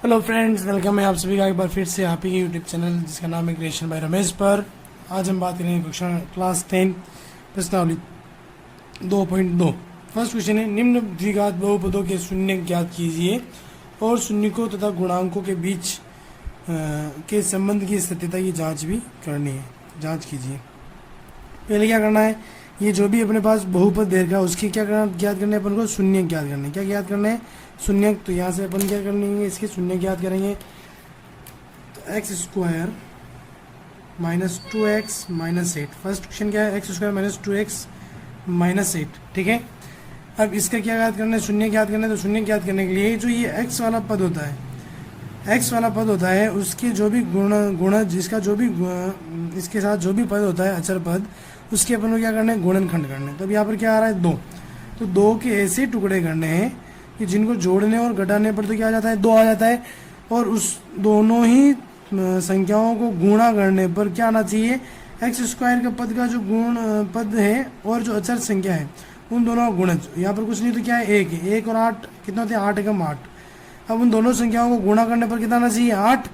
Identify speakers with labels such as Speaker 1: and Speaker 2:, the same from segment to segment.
Speaker 1: Hello friends, welcome है आप सभी का एक बार फिर से आप ही के यूट्यूब चैनल जिसका नाम है क्रिएशन बाय रमेश पर। आज हम बात करेंगे कक्षा क्लास 10 प्रश्नावली 2.2। फर्स्ट क्वेश्चन है, निम्न द्विघात बहुपदों के शून्य ज्ञात कीजिए और शून्यकों तथा गुणांकों के बीच के संबंध की सत्यता की जांच भी करनी है। जांच कीजिए। पहले क्या करना है, ये जो भी अपने पास बहुपद दे रखा है उसकी क्या करना, ज्ञात करना है अपन को, शून्य ज्ञात करना है। क्या ज्ञात करना है? शून्य। तो यहाँ से अपन क्या कर लेंगे, इसके शून्य ज्ञात करेंगे। तो x square minus 2x minus 8। First question क्या है, x square minus 2x minus 8। ठीक है। अब इसका क्या ज्ञात करना है, शून्य ज्ञात करना है। तो शून्य ज्ञात करने के लिए जो ये एक्स वाला पद होता है, एक्स वाला पद होता है उसके जो भी गुण जिसका जो भी इसके साथ जो भी पद होता है अचर पद, उसके अपन को क्या करना है, गुणनखंड करना है। तब यहाँ पर क्या आ रहा है, 2। तो 2 के ऐसे टुकड़े करने हैं कि जिनको जोड़ने और घटाने पर तो क्या आ जाता है, 2 आ जाता है। और उस दोनों ही संख्याओं को गुणा करने पर क्या आना चाहिए, एक्स स्क्वायर का पद का जो गुण पद है और जो अचर संख्या है उन दोनों का गुणज। यहाँ पर कुछ नहीं तो क्या है, 1 है। 1 और 8 कितना होते हैं, 8 एकम 8। अब उन दोनों संख्याओं को गुणा करने पर कितना आना चाहिए, 8।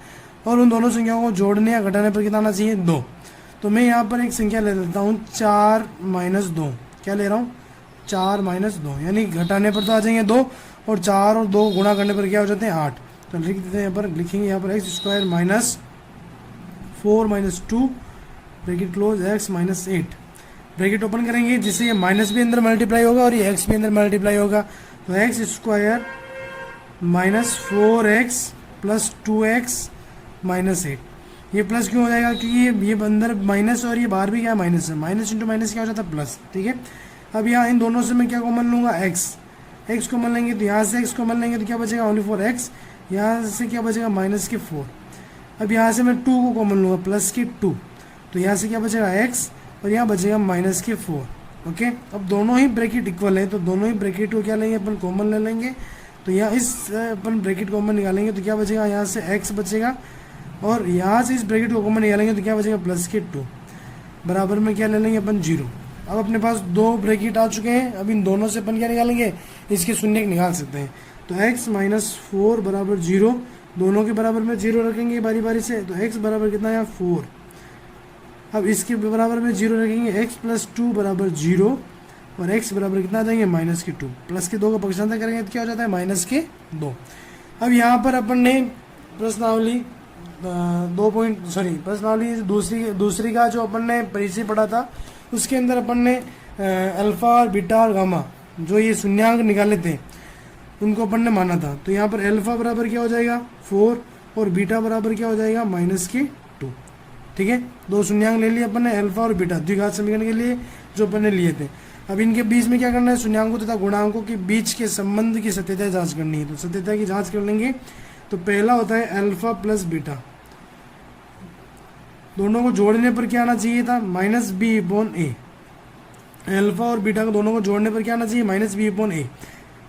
Speaker 1: और उन दोनों संख्याओं को जोड़ने या घटाने पर कितना आना चाहिए, 2। तो मैं यहाँ पर एक संख्या ले लेता हूँ 4 माइनस 2। क्या ले रहा हूँ, 4 माइनस 2, यानी घटाने पर तो आ जाएंगे 2 और 4 और 2 गुणा करने पर क्या हो जाते हैं, 8। तो लिख देते हैं यहाँ पर, लिखेंगे यहाँ पर x square minus 4 minus 2 bracket close x minus 8 bracket open करेंगे, जिससे ये माइनस भी अंदर मल्टीप्लाई होगा और ये एक्स भी अंदर मल्टीप्लाई होगा। तो x square minus 4x plus 2x minus 8। ये प्लस क्यों हो जाएगा, क्योंकि ये अंदर माइनस और ये बाहर भी क्या माइनस है। माइनस इंटू माइनस क्या हो जाता है, प्लस। ठीक है। अब यहाँ इन दोनों से मैं क्या कॉमन लूँगा, एक्स कॉमन लेंगे। तो यहाँ से एक्स कॉमन लेंगे तो क्या बचेगा, ओनली 4x। यहाँ से क्या बचेगा, माइनस के 4। अब यहाँ से मैं 2 को कॉमन लूँगा, प्लस के 2। तो यहाँ से क्या बचेगा, x और यहाँ बचेगा माइनस के 4। ओके। अब दोनों ही ब्रैकेट इक्वल है तो दोनों ही ब्रैकेट को क्या लेंगे, अपन कॉमन ले लेंगे। तो यहाँ इस अपन ब्रैकेट कॉमन निकालेंगे तो क्या बचेगा, यहाँ से x बचेगा और यहाँ से इस ब्रैकेट को कॉमन निकालेंगे तो क्या बचेगा, प्लस के 2 बराबर में क्या ले लेंगे अपन, 0। अब अपने पास 2 ब्रैकेट आ चुके हैं। अब इन दोनों से अपन क्या निकालेंगे, इसके शून्य निकाल सकते हैं। तो x माइनस 4 बराबर 0, दोनों के बराबर में 0 रखेंगे बारी बारी से। तो x बराबर कितना है, यहाँ 4। अब इसके बराबर में 0 रखेंगे, x प्लस 2 बराबर 0 और x बराबर कितना आ जाएंगे, माइनस के 2। प्लस के 2 का पक्षांतर करेंगे तो क्या हो जाता है, माइनस के 2। अब यहाँ पर अपन ने प्रश्नावली प्रश्नावली दूसरी का जो अपन ने परिचय पढ़ा था उसके अंदर अपन ने अल्फा और बीटा और गामा जो ये शून्यांक निकाले थे उनको अपन ने माना था। तो यहाँ पर अल्फा बराबर क्या हो जाएगा, 4 और बीटा बराबर क्या हो जाएगा, माइनस के 2। ठीक है। 2 शून्यांक ले लिए अपन ने, अल्फा और बीटा द्विघात समीकरण के लिए जो अपन ने लिए थे। अब इनके बीच में क्या करना है, शून्यांकों तथा गुणांकों के बीच के संबंध की सत्यता जांच करनी है। तो सत्यता की जांच कर लेंगे। तो पहला होता है अल्फा प्लस बीटा, दोनों को जोड़ने पर क्या आना चाहिए था, minus B upon A. Alpha और बीटा को दोनों को जोड़ने पर क्या आना चाहिए, माइनस बी अपॉन ए।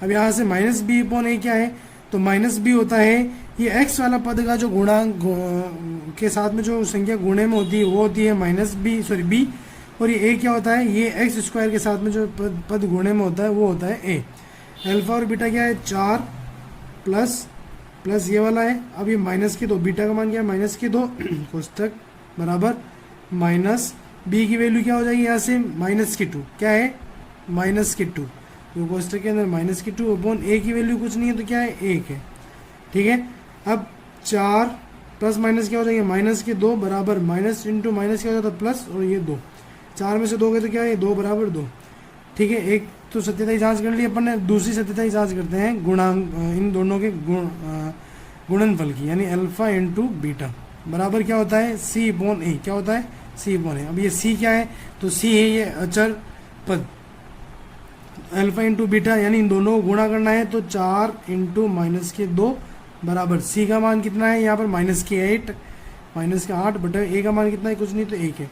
Speaker 1: अब यहाँ से माइनस बी अपॉन ए क्या है, तो माइनस बी होता है ये एक्स वाला पद का जो गुणांक के साथ में जो संख्या गुणे में होती है वो होती है माइनस बी। और ये ए क्या होता है, ये एक्स स्क्वायर के साथ में जो पद गुणे में होता है वो होता है ए। अल्फा और बीटा क्या है, 4 प्लस ये वाला है। अब ये माइनस के 2, बीटा का मान क्या है, माइनस के 2 कोष्टक बराबर माइनस बी की वैल्यू क्या हो जाएगी, यहाँ से माइनस के 2। क्या है, माइनस के 2। तो कोष्टक के अंदर माइनस के 2 अपॉन ए की वैल्यू कुछ नहीं है तो क्या है, 1 है। ठीक है। अब 4 प्लस माइनस क्या हो जाएंगे, माइनस के 2 बराबर माइनस इंटू माइनस क्या हो जाता है, प्लस। और ये 2, 4 में से 2 गए तो क्या है, 2 बराबर 2। ठीक है। एक तो सत्यता की जांच कर ली अपन ने। दूसरी सत्यता की जांच करते हैं गुणांक, इन दोनों के गुणनफल की, यानी अल्फा इंटू बीटा बराबर क्या होता है, सी अपॉन ए। क्या होता है, सी अपॉन ए। अब ये सी क्या है, तो सी है ये अचर पद। अल्फा इंटू बीटा यानी इन दोनों को गुणा करना है। तो 4 इंटू माइनस के 2 बराबर सी का मान कितना है, यहाँ पर माइनस के 8 बटा ए का मान कितना है, कुछ नहीं तो 1 है।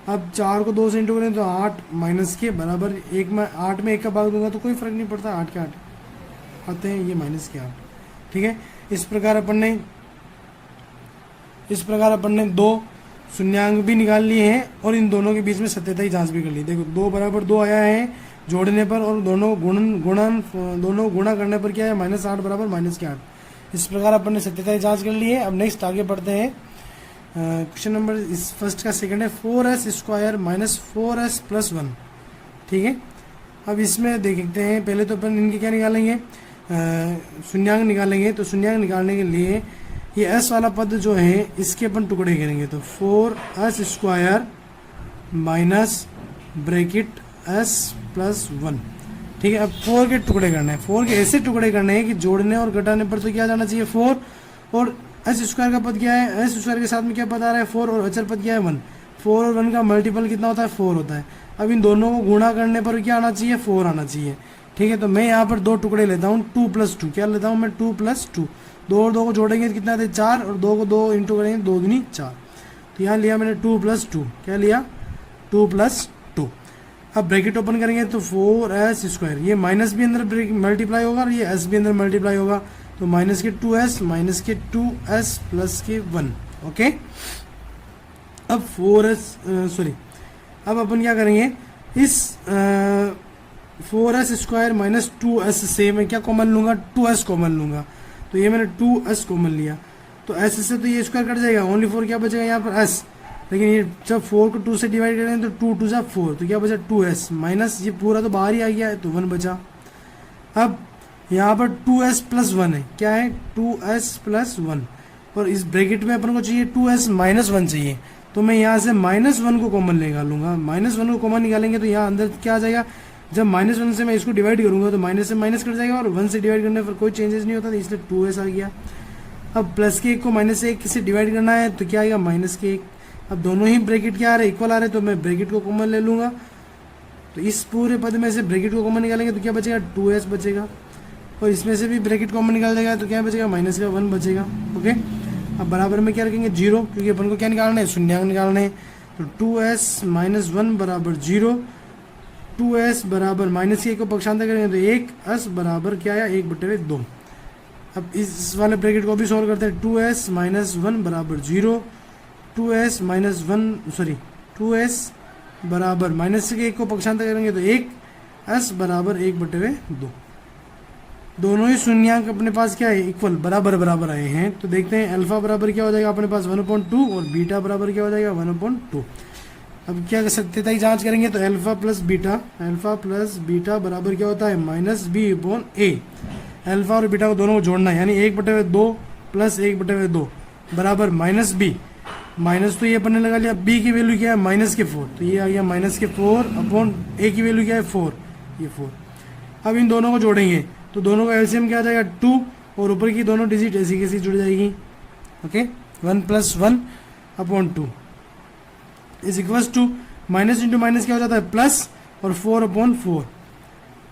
Speaker 1: अब 4 को 2 से इंटू करें तो 8 माइनस के बराबर 1 में 8 में 1 का भाग दूंगा तो कोई फर्क नहीं पड़ता, 8 के 8 आते हैं, ये माइनस के 8। ठीक है। इस प्रकार अपन ने 2 शून्यांक भी निकाल लिए हैं और इन दोनों के बीच में सत्यता की जांच भी कर ली। देखो 2 बराबर 2 आया है जोड़ने पर, और दोनों गुणा करने पर क्या है, -8 बराबर -8। इस प्रकार अपन ने सत्यता की जांच कर ली है। अब नेक्स्ट आगे बढ़ते हैं। क्वेश्चन नंबर इस फर्स्ट का सेकंड है 4s square minus 4s plus 1। ठीक है, अब इसमें देखते हैं, पहले तो अपन इनके क्या निकालेंगे, शून्यांक निकालेंगे। तो शून्यांक निकालने के लिए ये s वाला पद जो है इसके अपन टुकड़े करेंगे। तो 4s square minus bracket s plus 1। ठीक है, अब 4 के टुकड़े करने हैं। 4 के ऐसे टुकड़े करने हैं कि जोड़ने और घटाने पर तो क्या जाना चाहिए 4, और एस स्क्वायर का पद क्या है, एस स्क्वायर के साथ में क्या पद आ रहा है 4, और अचर पद क्या है 1। 4 और 1 का मल्टीपल कितना होता है 4 होता है। अब इन दोनों को गुणा करने पर क्या आना चाहिए 4 आना चाहिए। ठीक है, तो मैं यहाँ पर 2 टुकड़े लेता हूँ 2 प्लस 2। क्या लेता हूँ मैं 2 प्लस 2। 2 और 2 को जोड़ेंगे तो कितना आते 4, और 2 को 2 इंटू करेंगे 2 दूनी 4। तो यहाँ लिया मैंने 2 प्लस 2। क्या लिया 2 प्लस 2। अब ब्रैकेट ओपन करेंगे तो 4s स्क्वायर, ये माइनस भी अंदर मल्टीप्लाई होगा और ये s भी अंदर मल्टीप्लाई होगा। तो माइनस के 2s माइनस के 2s प्लस के 1। ओके, अब 4s सॉरी, अब अपन क्या करेंगे, इस 4s स्क्वायर माइनस 2s से मैं क्या कॉमन लूँगा 2s कॉमन लूँगा। तो ये मैंने 2s कॉमन लिया, तो s से तो ये स्क्वायर कट जाएगा, ओनली 4 क्या बचेगा यहाँ पर s। लेकिन ये जब 4 को 2 से डिवाइड करेंगे तो 2 2 जा 4, तो क्या बचा 2s माइनस ये पूरा तो बाहर ही आ गया है तो 1 बचा। अब यहाँ पर 2s प्लस 1 है, क्या है 2s प्लस 1, और इस ब्रैकेट में अपन को चाहिए 2s माइनस 1 चाहिए। तो मैं यहाँ से माइनस 1 को कॉमन निकालूंगा। माइनस 1 को कॉमन निकालेंगे तो यहाँ अंदर क्या आ जाएगा, जब माइनस 1 से मैं इसको डिवाइड करूंगा तो माइनस से माइनस कट जाएगा, और 1 से डिवाइड करने पर कोई चेंजेस नहीं होता, तो इसलिए 2s आ गया। अब प्लस के 1 को माइनस से 1 से डिवाइड करना है तो क्या आएगा माइनस के 1। अब दोनों ही ब्रैकेट क्या आ रहे इक्वल आ रहे, तो मैं ब्रैकेट को कॉमन ले लूँगा। तो इस पूरे पद में से ब्रैकेट को कॉमन निकालेंगे तो क्या बचेगा 2s बचेगा, और इसमें से भी ब्रैकेट कॉमन निकाल जाएगा तो क्या बचेगा माइनस का 1 बचेगा। ओके, अब बराबर में क्या रखेंगे 0, क्योंकि अपन को क्या निकालना है शून्यांक निकालना है। तो 2s माइनस 1 बराबर 0, 2s बराबर माइनस के 1 को पक्षांतर करेंगे तो 1s बराबर क्या आया 1/2। अब इस वाले ब्रैकेट को भी सॉल्व करते हैं। 2s माइनस 1 बराबर 0, 2s माइनस 1 सॉरी 2s बराबर माइनस के 1 को पक्षांतर करेंगे तो 1s बराबर 1/2। दोनों ही शून्यांक अपने पास क्या है इक्वल बराबर बराबर आए हैं। तो देखते हैं अल्फा बराबर क्या हो जाएगा अपने पास 1/2, और बीटा बराबर क्या हो जाएगा 1/2। अब क्या सत्यता की जांच करेंगे तो अल्फा प्लस बीटा बराबर क्या होता है माइनस b/a। अल्फा और बीटा को दोनों को जोड़ना है, यानी 1/2 प्लस 1/2 बराबर माइनस b। माइनस तो ये अपन ने लगा लिया, b की वैल्यू क्या है माइनस के 4, तो ये आ गया माइनस के 4/a की वैल्यू क्या है 4, ये 4। अब इन दोनों को जोड़ेंगे तो दोनों का एलसीएम क्या आ जाएगा 2, और ऊपर की दोनों डिजिट ऐसी कैसी जुड़ जाएगी। Okay, 1 + 1/2 is equals to minus into minus क्या हो जाता है प्लस, और 4/4।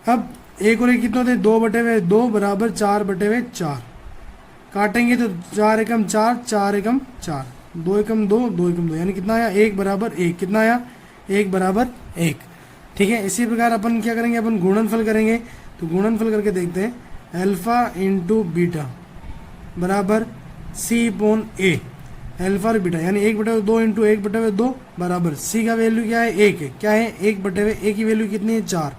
Speaker 1: अब एक और एक कितना होते हैं 2/2 बराबर 4/4। काटेंगे तो 4 एकम 4, 4 एकम 4, 2 एकम 2, 2 एकम 2, यानी कितना आया 1 बराबर 1। कितना आया 1 बराबर 1। ठीक है, इसी प्रकार अपन क्या करेंगे, अपन गुणनफल करेंगे। तो गुणनफल करके देखते हैं, अल्फा इंटू बीटा बराबर c/a। अल्फा और बीटा यानी 1/2 इंटू 1/2 बराबर c का वैल्यू क्या है 1 है, क्या है 1/a की वैल्यू कितनी है 4।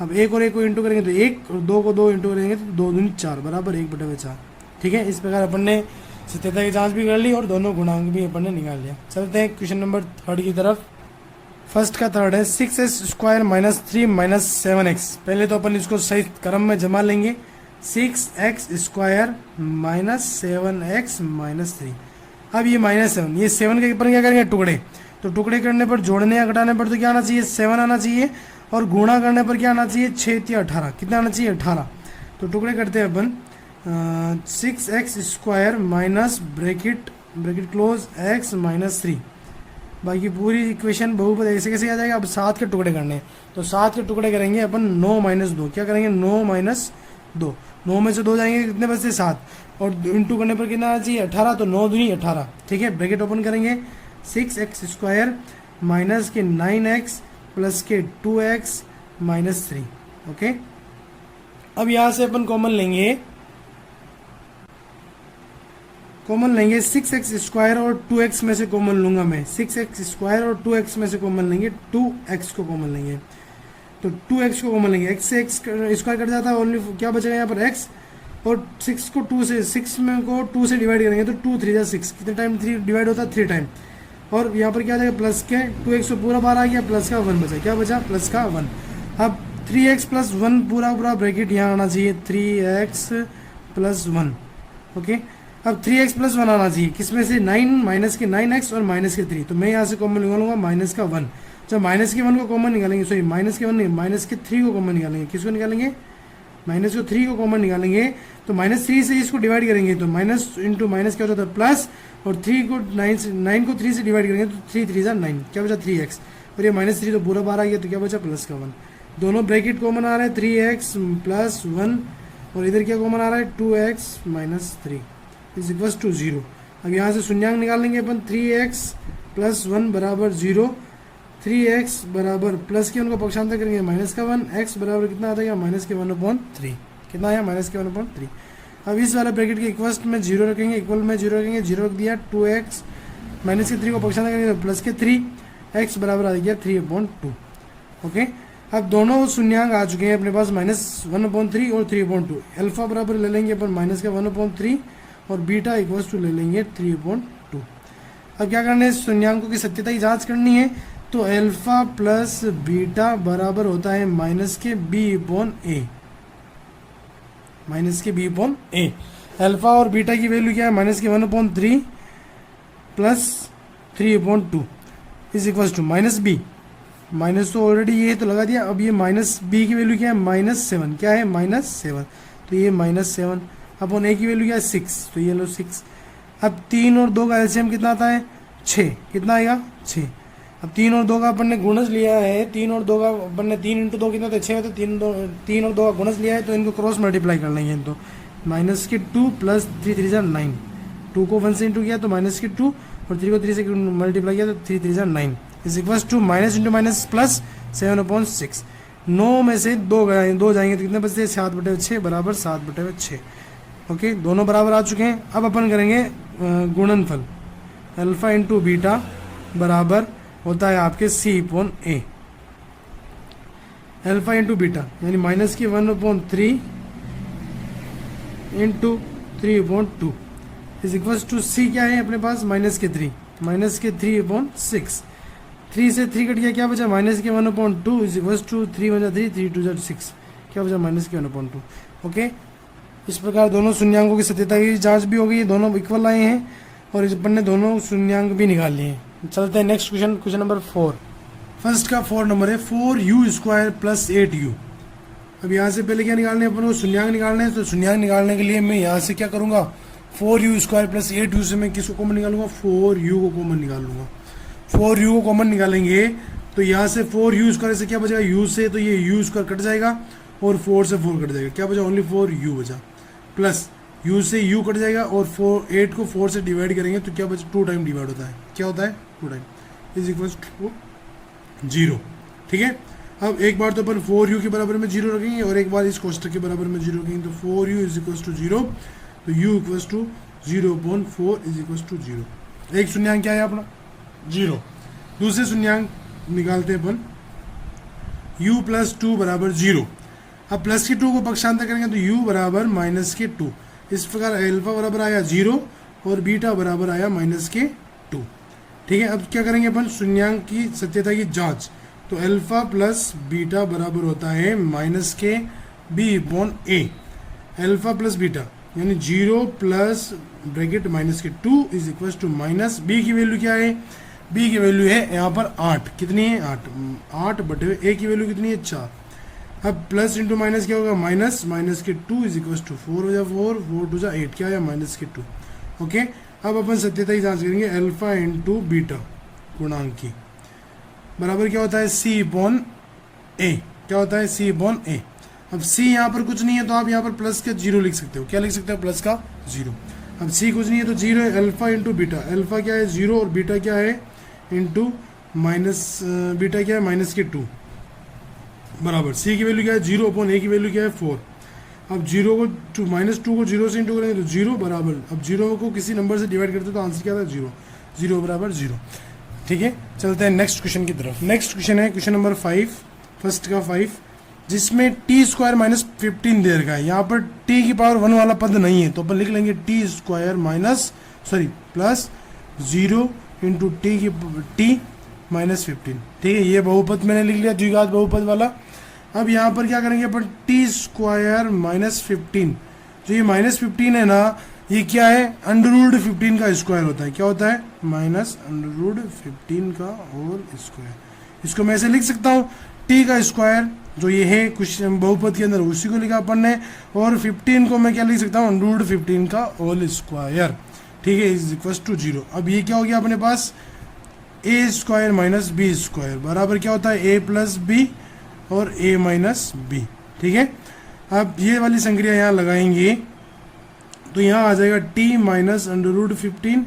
Speaker 1: अब 1 और 1 को इंटू करेंगे तो 1, और 2 को 2 इंटू करेंगे तो 2 दूनी 4 बराबर 1/4। ठीक है, इस प्रकार अपन ने सत्यता की जांच भी कर ली और दोनों गुणांक भी अपन ने निकाल लिया। चलते हैं क्वेश्चन नंबर 3 की तरफ। फर्स्ट का थर्ड है 6s square minus 3 minus 7x। पहले तो अपन इसको सही क्रम में जमा लेंगे। 6x square minus 7x minus 3। अब ये -7, ये 7 के ऊपर क्या करेंगे टुकड़े, तो टुकड़े करने पर जोड़ने या घटाने पर तो क्या आना चाहिए 7 आना चाहिए, और गुणा करने पर क्या आना चाहिए 6 या 18। कितना आना चाहिए 18। तो टुकड़े करते हैं अपन 6x square minus bracket close x minus 3। बाकी पूरी इक्वेशन बहुपद ऐसे कैसे आ जाएगा। अब 7 के टुकड़े करने हैं, तो 7 के टुकड़े करेंगे अपन 9 - 2। क्या करेंगे 9 - 2, 9 में से 2 जाएंगे कितने बचते 7, और इंटू करने पर कितना आना चाहिए 18, तो 9 दूनी 18। ठीक है, ब्रैकेट ओपन करेंगे 6x स्क्वायर माइनस के 9x प्लस के 2x माइनस 3। ओके, अब यहाँ से अपन कॉमन लेंगे 6x स्क्वायर और 2x में से कॉमन लूंगा मैं। 6x स्क्वायर और 2x में से कॉमन लेंगे, 2x को कॉमन लेंगे। तो 2x को कॉमन लेंगे, x से x स्क्वायर कट जाता है, ओनली क्या बचेगा यहाँ पर x, और 6 को 2 से 6 में को 2 से डिवाइड करेंगे तो 2 3 जा 6, कितने टाइम 3 डिवाइड होता है 3 टाइम। और यहाँ पर क्या आ जाएगा प्लस के 2x पूरा बार आ गया, प्लस का 1 बचा, क्या बचा प्लस का 1। अब 3x प्लस 1 पूरा पूरा ब्रैकेट यहाँ आना चाहिए 3x प्लस 1। ओके, अब 3x प्लस 1 आना चाहिए किसमें से 9 माइनस के 9x और माइनस के 3, तो मैं यहाँ से कॉमन निकालूंगा माइनस का 1। जब माइनस के 1 को कॉमन निकालेंगे, सॉरी माइनस के 1 नहीं माइनस के 3 को कॉमन निकालेंगे, किसको निकालेंगे माइनस को 3 को कॉमन निकालेंगे तो माइनस 3 से इसको डिवाइड करेंगे तो माइनस इंटू माइनस क्या हो जाता है प्लस, और 3 को 9 को 3 से डिवाइड करेंगे तो 3 3 जा 9, क्या बचा 3x, और ये माइनस 3 तो पूरा बार आ गया तो क्या बचा प्लस का 1। दोनों ब्रैकेट कॉमन आ रहे हैं 3x प्लस 1, और इधर क्या कॉमन आ रहा है 2x minus 3 is equal to 0। अब यहाँ से शून्यांक निकालेंगे अपन 3x प्लस 1 बराबर 0, 3x बराबर प्लस के उनको पक्षांतर करेंगे माइनस का 1, x बराबर कितना आ जाएगा माइनस के 1/3, कितना आया माइनस के 1/3। अब इस वाले ब्रैकेट के इक्वस्ट में 0 रखेंगे, इक्वल में 0 रखेंगे, 0 रख दिया, 2x माइनस के 3 को पक्षांतर करेंगे तो प्लस के 3, x बराबर आ गया 3/2। ओके, अब दोनों शून्यांक आ चुके हैं अपने पास माइनस 1/3 और 3/2। अल्फा बराबर ले लेंगे अपन माइनस का 1/3 और बीटा इक्वल्स टू ले लेंगे 3/2। अब क्या करना है शून्यांकों की सत्यता की जांच करनी है, तो अल्फा प्लस बीटा बराबर होता है माइनस के b/a, माइनस के b/a। अल्फा और बीटा की वैल्यू क्या है माइनस के 1/3 plus 3/2 is equal to minus b, minus तो ऑलरेडी ये तो लगा दिया। अब ये माइनस b की वैल्यू क्या है -7, क्या है -7, तो ये -7 अपन a की वैल्यू क्या है 6, तो ये लो 6। अब 3 और 2 का एलसीएम कितना आता है 6, कितना आएगा 6। अब 3 और 2 का अपन ने गुणज लिया है, 3 और 2 का अपन ने 3 इंटू 2 कितना होता है 6 होता है, 3 और 2 का गुणज लिया है तो इनको क्रॉस मल्टीप्लाई कर लेंगे। तो माइनस के 2 प्लस 3 3 जा 9, 2 को 1 से इंटू किया तो माइनस के 2 और 3 को 3 से मल्टीप्लाई किया तो 3 3 जा 9 is equal to minus into minus plus 7/6। 9 में से 2 जाएंगे तो कितने बचते हैं 7/6 बराबर 7/6। ओके, दोनों बराबर आ चुके हैं। अब अपन करेंगे गुणनफल, अल्फा इंटू बीटा बराबर होता है आपके c/a, अल्फा इंटू बीटा यानी माइनस की 1/3 into 3/2 is equal to c क्या है अपने पास माइनस के 3, माइनस के 3/6। 3 से 3 कट गया, क्या बचा माइनस के 1/2 इज इक्वल टू 3 1 3 3 2 6, क्या बचा माइनस के 1/2। ओके, इस प्रकार दोनों शून्यांकों की सत्यता की जांच भी हो गई, दोनों इक्वल आए हैं और इस अपन ने दोनों शून्यांक भी निकाल लिए हैं। चलते हैं next question, question number 4। First का 4 नंबर है 4u² प्लस 8u। अब यहाँ से पहले क्या निकालने हैं अपन को शून्यांक निकालने हैं, तो शून्यांक निकालने के लिए मैं यहाँ से क्या करूँगा 4u² प्लस 8u से मैं किसको कॉमन निकालूंगा 4u को कॉमन निकाल लूंगा। 4u को कॉमन निकालेंगे तो यहाँ से 4u² से क्या बचेगा u से, तो ये u² कट जाएगा और 4 से 4 कट जाएगा, क्या बचा ओनली 4u बचा, प्लस u से u कट जाएगा और 8 को 4 से डिवाइड करेंगे तो क्या बचा 2 टाइम डिवाइड होता है, क्या होता है 2 टाइम इज इक्वल टू 0। ठीक है, अब एक बार तो अपन 4u के बराबर में 0 रखेंगे और एक बार इस कोष्टक के बराबर में 0 रखेंगे, तो 4u इज इक्वल टू 0, तो u equal to 0/4 is equal to 0। एक शून्यांक क्या है अपना 0। दूसरे शून्यांक निकालते हैं अपन u प्लस 2 बराबर 0। अब प्लस के 2 को पक्षांतर करेंगे तो u बराबर माइनस के 2। इस प्रकार अल्फा बराबर आया 0 और बीटा बराबर आया माइनस के 2। ठीक है, अब क्या करेंगे अपन शून्यांक की सत्यता की जांच, तो अल्फा प्लस बीटा बराबर होता है माइनस के b/a। अल्फा प्लस बीटा यानी 0 प्लस ब्रैकेट माइनस के 2 is equal to minus b की वैल्यू क्या है, b की वैल्यू है यहाँ पर 8, कितनी है 8/a की वैल्यू कितनी है 4। अब प्लस इंटू माइनस क्या होगा माइनस, माइनस के 2 इज इक्वल टू 4 हो जाए 4 4 2 8, क्या है माइनस के 2। ओके, अब अपन सत्यता की जांच करेंगे अल्फा इंटू बीटा गुणांक की बराबर क्या होता है c/a, क्या होता है c/a। अब c यहाँ पर कुछ नहीं है तो आप यहाँ पर प्लस का 0 लिख सकते हो, क्या लिख सकते हो प्लस का 0। अब c कुछ नहीं है तो 0 है, अल्फा इंटू बीटा, अल्फा क्या है 0 और बीटा क्या है इंटू माइनस, बीटा क्या है माइनस के 2 बराबर c की वैल्यू क्या है 0/a की वैल्यू क्या है 4। अब 0 को -2 को 0 से इंटू करेंगे तो 0 बराबर, अब 0 को किसी नंबर से डिवाइड करते तो आंसर क्या था 0, 0 बराबर 0। ठीक है, चलते हैं नेक्स्ट क्वेश्चन की तरफ। नेक्स्ट क्वेश्चन है क्वेश्चन नंबर 5, फर्स्ट का 5। जिसमें टी स्क्वायर माइनस 15 दे रखा है। यहाँ पर टी की पावर 1 वाला पद नहीं है, तो अपन लिख लेंगे T square plus 0 into T minus 15। ठीक है, ये बहुपद मैंने लिख लिया, द्विघात बहुपद वाला। अब यहाँ पर क्या करेंगे अपन, टी स्क्वायर माइनस 15, जो ये माइनस 15 है ना, ये क्या है, अंडर रूट 15 का स्क्वायर होता है। क्या होता है, माइनस अंडर रूट 15 का होल स्क्वायर। इसको मैं ऐसे लिख सकता हूँ, टी का स्क्वायर जो ये है कुछ बहुपद के अंदर उसी को लिखा अपन ने, और 15 को मैं क्या लिख सकता हूँ, अंडर रूट 15 का होल स्क्वायर। ठीक है, इज इक्वल टू 0। अब ये क्या हो गया अपने पास, ए स्क्वायर माइनस बी स्क्वायर बराबर क्या होता है, ए प्लस बी और ए माइनस बी। ठीक है, अब ये वाली संक्रिया यहाँ लगाएंगे तो यहाँ आ जाएगा T minus under root 15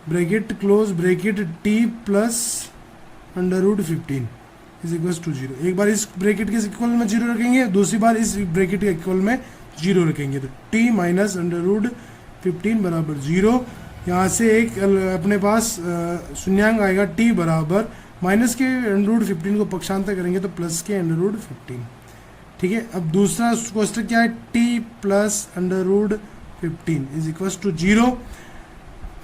Speaker 1: bracket close bracket T plus under root 15 is equal to 0। एक बार इस ब्रैकेट के इक्वल में 0 रखेंगे, दूसरी बार इस ब्रैकेट के इक्वल में 0 रखेंगे, तो टी माइनस अंडर रूट 15 बराबर 0। यहाँ से एक अपने पास शून्यांक आएगा टी बराबर माइनस के अंडर रूट 15 को पक्षांतर करेंगे तो प्लस के अंडर रूट 15। ठीक है, अब दूसरा क्वेश्चन क्या है, T plus under root 15 is equal to 0।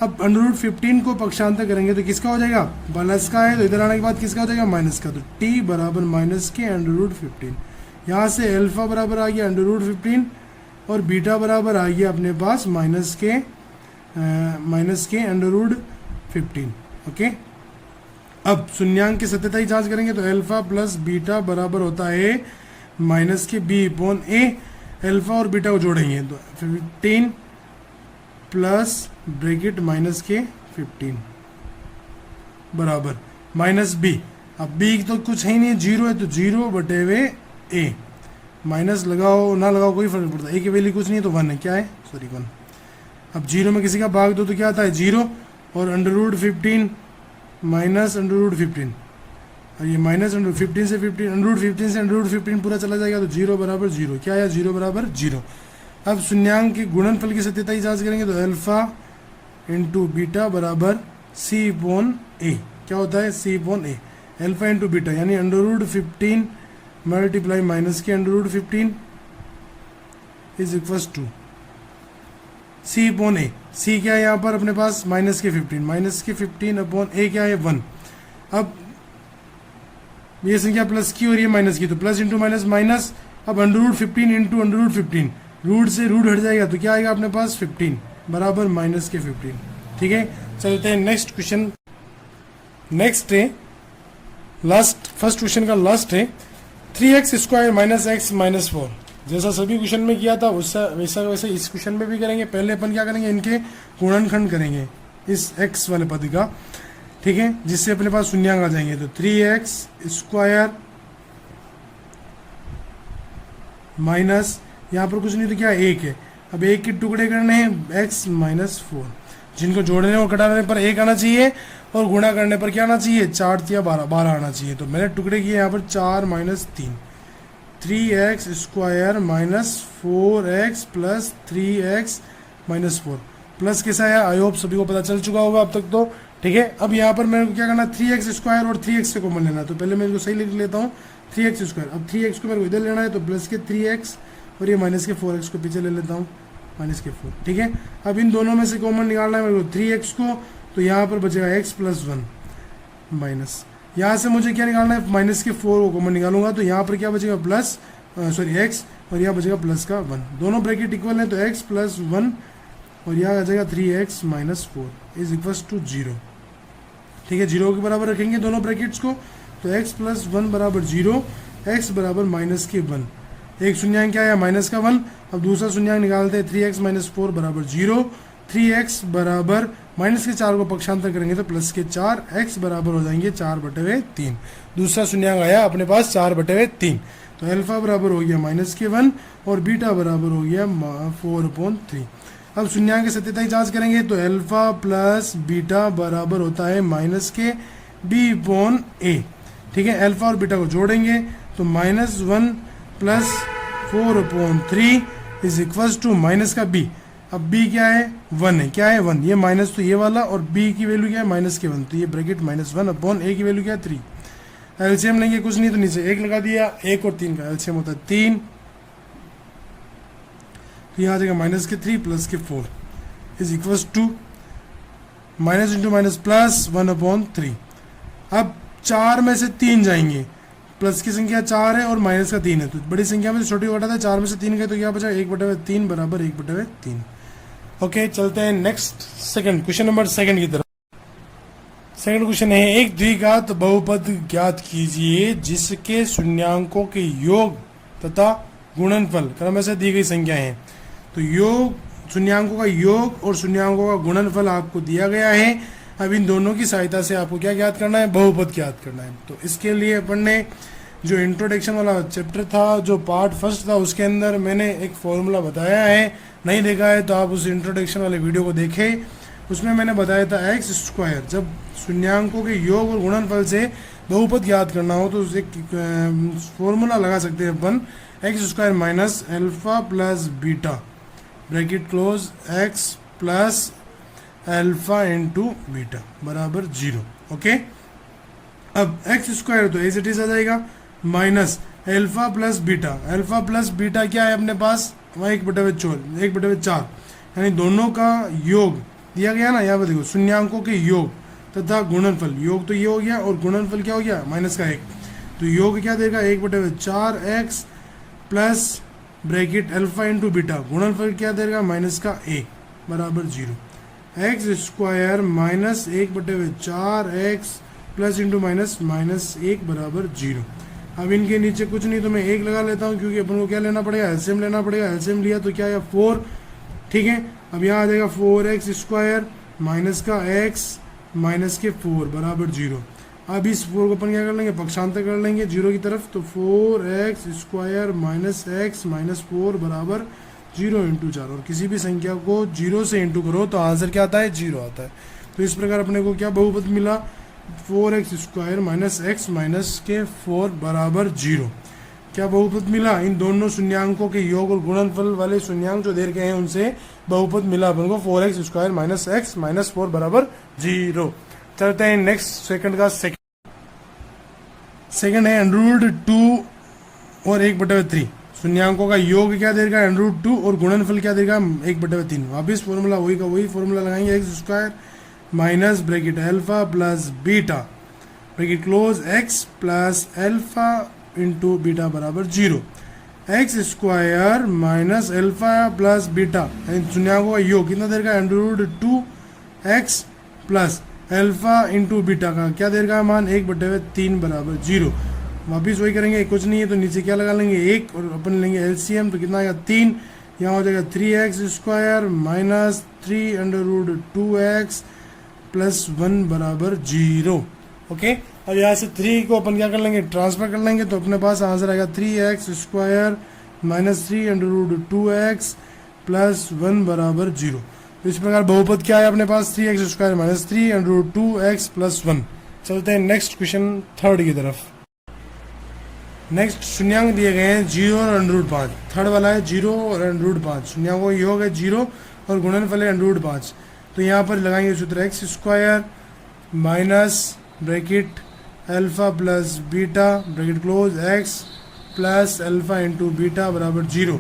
Speaker 1: अब अंडर रूट 15 को पक्षांतर करेंगे तो किसका हो जाएगा, प्लस का है, तो इधर आने के बाद किसका हो जाएगा, माइनस का, तो टी बराबर माइनस के अंडर रूट 15। यहाँ से अल्फा बराबर आ गया अंडर रूट 15 और बीटा बराबर आ गया अपने पास माइनस के अंडर रूट 15। ओके, अब शून्यांक की सत्यता की जांच करेंगे तो अल्फा प्लस बीटा बराबर होता है माइनस के बी अपॉन ए। अल्फा और बीटा को जोड़ेंगे तो 15 प्लस ब्रैकेट माइनस के 15 बराबर माइनस बी। अब बी तो कुछ है ही नहीं, 0 है, तो 0 बटे वे ए। माइनस लगाओ ना लगाओ कोई फर्क नहीं पड़ता, ए की वैल्यू कुछ नहीं है तो 1 है, क्या है, सॉरी 1। अब 0 में किसी का भाग दो तो क्या आता है 0, और under root 15 minus under root 15, और ये माइनस अंडर 15 से 15 अंडर रूट 15 से अंडर रूट 15 पूरा चला जाएगा, तो 0 बराबर 0। क्या है, 0 बराबर 0। अब शून्यांक के गुणनफल की सत्यता की जांच करेंगे तो अल्फा इंटू बीटा बराबर सी अपॉन ए। क्या होता है, C upon A. Alpha into beta यानी अंडर रूट 15 मल्टीप्लाई माइनस के under root 15 is equal to C upon A. C क्या है यहाँ पर अपने पास, माइनस के 15 अपॉन ए क्या है 1। अब ये संख्या प्लस की और ये माइनस की, तो प्लस इंटू माइनस माइनस। अब under root 15 into under root 15, root से रूट हट जाएगा तो क्या आएगा अपने पास 15 बराबर माइनस के 15। ठीक है, चलते हैं नेक्स्ट क्वेश्चन। नेक्स्ट है लास्ट, फर्स्ट क्वेश्चन का लास्ट है 3x square minus x minus 4। जैसा सभी क्वेश्चन में किया था उससा वैसे इस क्वेश्चन में भी करेंगे। पहले अपन क्या करेंगे, इनके गुणनखंड करेंगे इस x वाले पद का। ठीक है, जिससे अपने पास शून्यांक आ जाएंगे, तो 3x स्क्वायर माइनस यहाँ पर कुछ नहीं तो क्या 1 है। अब 1 के टुकड़े करने हैं x माइनस 4, जिनको जोड़ने और घटाने पर 1 आना चाहिए और गुणा करने पर क्या आना चाहिए, 4 या 12 आना चाहिए। तो मैंने टुकड़े किए यहाँ पर 4 minus 3, 3x square minus 4x plus 3x minus 4। Plus कैसा है, आई होप सभी को पता चल चुका होगा अब तक तो। ठीक है, अब यहाँ पर मेरे को क्या करना, 3x स्क्वायर और 3x से कॉमन लेना। तो पहले मैं इसको सही लिख लेता हूँ 3x स्क्वायर। अब 3x को मेरे को इधर लेना है तो प्लस के 3x और ये माइनस के 4x को पीछे ले लेता हूँ, माइनस के 4। ठीक है, अब इन दोनों में से कॉमन निकालना है मेरे को 3x को, तो यहाँ पर बचेगा x प्लस 1 माइनस, यहाँ से मुझे क्या निकालना है, माइनस के 4 को कॉमन निकालूंगा तो यहाँ पर क्या बचेगा प्लस x और यहाँ बचेगा प्लस का 1। दोनों ब्रैकेट इक्वल है तो x प्लस 1 और यहाँ आ जाएगा 3x minus 4 is equal to 0। ठीक है, 0 के बराबर रखेंगे दोनों ब्रैकेट्स को, तो x प्लस 1 बराबर 0, x बराबर माइनस के 1। एक शून्यांक क्या है, माइनस का 1। अब दूसरा शून्यांक निकालते हैं 3x माइनस 4 बराबर 0। 3x बराबर माइनस के 4 को पक्षांतर करेंगे तो प्लस के 4, x बराबर हो जाएंगे 4/3। दूसरा शून्यांक आया अपने पास 4/3। तो अल्फा बराबर हो गया माइनस के 1 और बीटा बराबर हो गया 4/3। अब शून्यांक की सत्यता की जांच करेंगे तो अल्फा प्लस बीटा बराबर होता है माइनस के b/a। ठीक है, अल्फा और बीटा को जोड़ेंगे तो -1 plus 4/3 is equal to minus का b। अब b क्या है, 1 है। क्या है 1, ये माइनस तो ये वाला, और b की वैल्यू क्या है माइनस के 1, तो ये ब्रैकेट -1/a की वैल्यू क्या है 3। एलसीएम लेंगे, कुछ नहीं तो नीचे 1 लगा दिया, 1 और 3 का एलसीएम होता है 3, तो यहाँ आ जाएगा माइनस के 3 प्लस के 4 is equals to minus into minus plus 1/3। अब 4 में से 3 जाएंगे, प्लस की संख्या 4 है और माइनस का 3 है, तो बड़ी संख्या में से छोटी को घटाता है, 4 में से 3 गए तो क्या बचा 1/3 बराबर 1/3। ओके, चलते हैं next second question number second की तरफ। सेकंड क्वेश्चन है, एक द्विघात बहुपद ज्ञात कीजिए जिसके शून्यांकों के योग तथा गुणनफल क्रम से दी गई संख्या है। तो योग, शून्यांकों का योग और शून्यांकों का गुणनफल आपको दिया गया है। अब इन दोनों की सहायता से आपको क्या ज्ञात करना है, बहुपद ज्ञात करना है। तो इसके लिए अपन ने जो इंट्रोडक्शन वाला चैप्टर था, जो पार्ट फर्स्ट था, उसके अंदर मैंने एक फॉर्मूला बताया है, नहीं देखा है तो आप उस इंट्रोडक्शन वाले वीडियो को देखें। उसमें मैंने बताया था एक्स स्क्वायर, जब शून्यांकों के योग और गुणनफल से बहुपद ज्ञात करना हो तो एक फॉर्मूला लगा सकते हैं अपन, x square minus alpha plus beta bracket close x plus alpha into beta बराबर 0। ओके, अब एक्स स्क्वायर तो एज इट इज आ जाएगा, माइनस एल्फा प्लस बीटा क्या है अपने पास, वहाँ 1/4 यानी दोनों का योग दिया गया ना। यहाँ पर देखो, शून्यांकों के योग तथा गुणनफल, योग तो ये हो गया और गुणनफल क्या हो गया माइनस का 1, तो योग क्या देगा 1/4 x plus bracket alpha into beta, गुणनफल क्या देगा माइनस का 1 बराबर 0। X square minus 1/4 x plus into minus 1 बराबर 0। अब इनके नीचे कुछ नहीं तो मैं 1 लगा लेता हूँ, क्योंकि अपन को क्या लेना पड़ेगा, एलसीएम लेना पड़ेगा। एलसीएम लिया तो क्या है 4, ठीक है। अब यहाँ आ जाएगा 4x स्क्वायर माइनस का x माइनस के 4 बराबर 0। अब इस 4 को अपन क्या कर लेंगे, पक्षांतर कर लेंगे 0 की तरफ, तो 4x square minus x minus 4 बराबर 0 इंटू 4, और किसी भी संख्या को 0 से इंटू करो तो आंसर क्या आता है 0 आता है। तो इस प्रकार अपने को क्या बहुपद मिला, 4x square minus x minus के 4 बराबर 0। क्या बहुपद मिला, इन दोनों शून्यांकों के योग और गुणनफल वाले शून्यांक जो दे रखे हैं उनसे बहुपद मिला अपन को 4x square minus x minus 4 बराबर 0। चलते हैं नेक्स्ट सेकंड का सेकंड है √2 और 1/3। शून्यांकों का योग क्या देगा √2 और गुणनफल क्या देगा 1/3। वापिस फॉर्मूला वही का वही फॉर्मूला लगाएंगे, x square minus bracket alpha plus beta bracket close x plus alpha into beta बराबर 0। X square minus alpha plus beta शून्यांकों का योग कितना देगा √2 x plus alpha into beta का क्या देगा मान 1/3 बराबर 0। वापिस वही करेंगे, कुछ नहीं है तो नीचे क्या लगा लेंगे 1 और अपन लेंगे एलसीएम, तो कितना आएगा 3, यहाँ हो जाएगा 3x square minus 3√2x plus 1 बराबर 0। ओके, अब यहाँ से 3 को अपन क्या कर लेंगे ट्रांसफर कर लेंगे, तो अपने पास आंसर आएगा 3x square minus 3√2x plus 1 बराबर 0। तो इस प्रकार बहुपद क्या है अपने पास 3x square minus 3√2x plus 1। चलते हैं नेक्स्ट क्वेश्चन थर्ड की तरफ। नेक्स्ट शून्यांक दिए गए हैं 0 और √5। थर्ड वाला है 0 और √5, शून्यांकों का योग है 0 और गुणनफल है √5। तो यहाँ पर लगाएंगे सूत्र x square minus bracket alpha plus beta bracket close x plus alpha into beta बराबर 0।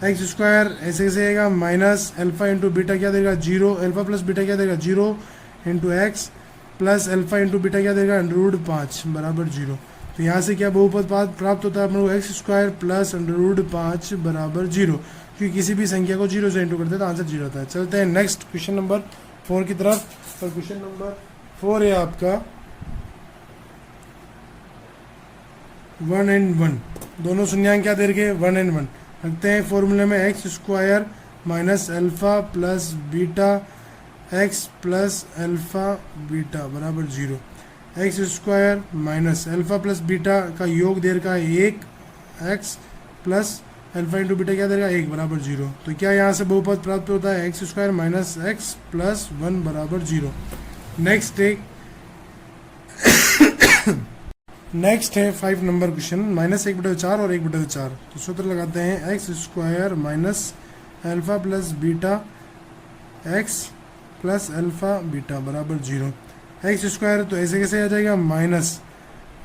Speaker 1: एक्स स्क्वायर ऐसे कैसे आएगा माइनस अल्फा इंटू बीटा क्या देगा 0, अल्फा प्लस बीटा क्या देगा 0 into x plus alpha into beta क्या देगा √5 बराबर 0। तो यहाँ से क्या बहुपद प्राप्त होता है अपने को एक्स स्क्वायर प्लस √5 बराबर 0, क्योंकि किसी भी संख्या को 0 से इंटू करते हैं तो आंसर 0 होता है। चलते हैं नेक्स्ट क्वेश्चन नंबर 4 की तरफ। और क्वेश्चन नंबर 4 है आपका 1 and 1, दोनों शून्यांक क्या दे रखे 1 and 1 रखते हैं फॉर्मूले में, x square minus alpha plus beta x plus alpha beta बराबर 0। X square minus alpha plus beta का योग दे रखा है 1 x plus alpha into beta क्या देगा 1 बराबर 0। तो क्या यहाँ से बहुपद प्राप्त होता है x square minus x plus 1 बराबर 0। नेक्स्ट है 5 नंबर क्वेश्चन, माइनस 1/4 और 1/4। तो सूत्र लगाते हैं x square minus alpha plus beta x plus alpha beta बराबर 0। एक्स स्क्वायर तो ऐसे कैसे आ जाएगा minus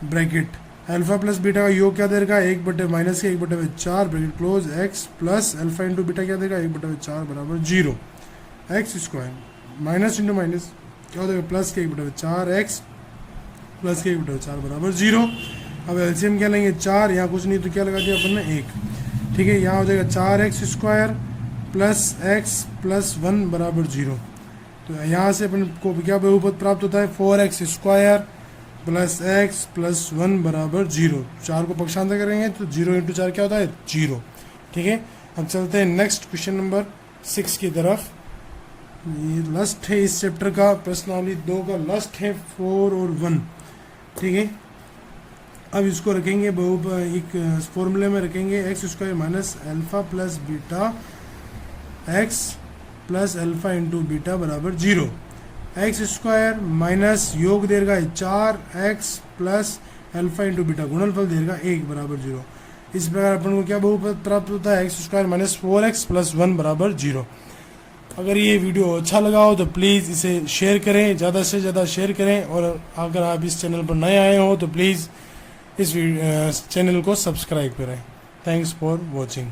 Speaker 1: bracket alpha plus beta का योग क्या देगा, 1 माइनस के 1/4 bracket close, x plus alpha into beta क्या देगा, 1/4 बराबर 0, x square minus into minus क्या हो जाएगा, प्लस के 1/4 एक्स प्लस के 1/4 बराबर 0। अब एलसीएम क्या लेंगे 4, यहाँ कुछ नहीं तो क्या लगा दिया अपन ने 1, ठीक है। यहाँ हो जाएगा 4x square plus x plus 1 बराबर 0। तो यहाँ से अपन को क्या बहुपद प्राप्त होता है, 4x square plus x plus 1 बराबर 0। 4 को पक्षांतर करेंगे तो 0 इंटू 4 क्या होता है 0, ठीक है। अब चलते हैं नेक्स्ट क्वेश्चन नंबर 6 की तरफ। ये लास्ट है इस चैप्टर का, प्रश्नावली 2 का लास्ट है 4 और 1, ठीक है। अब इसको रखेंगे एक फॉर्मूले में रखेंगे, x square minus alpha plus beta x plus alpha into beta बराबर 0। एक्स स्क्वायर माइनस योग देगा 4x plus alpha into beta गुणनफल देगा 1 बराबर 0। इस प्रकार अपन को क्या बहुपद प्राप्त होता है, x square minus 4x plus 1 बराबर 0। अगर ये वीडियो अच्छा लगा हो तो प्लीज़ इसे शेयर करें, ज़्यादा से ज़्यादा शेयर करें, और अगर आप इस चैनल पर नए आए हो तो प्लीज़ इस चैनल को सब्सक्राइब करें। Thanks for watching.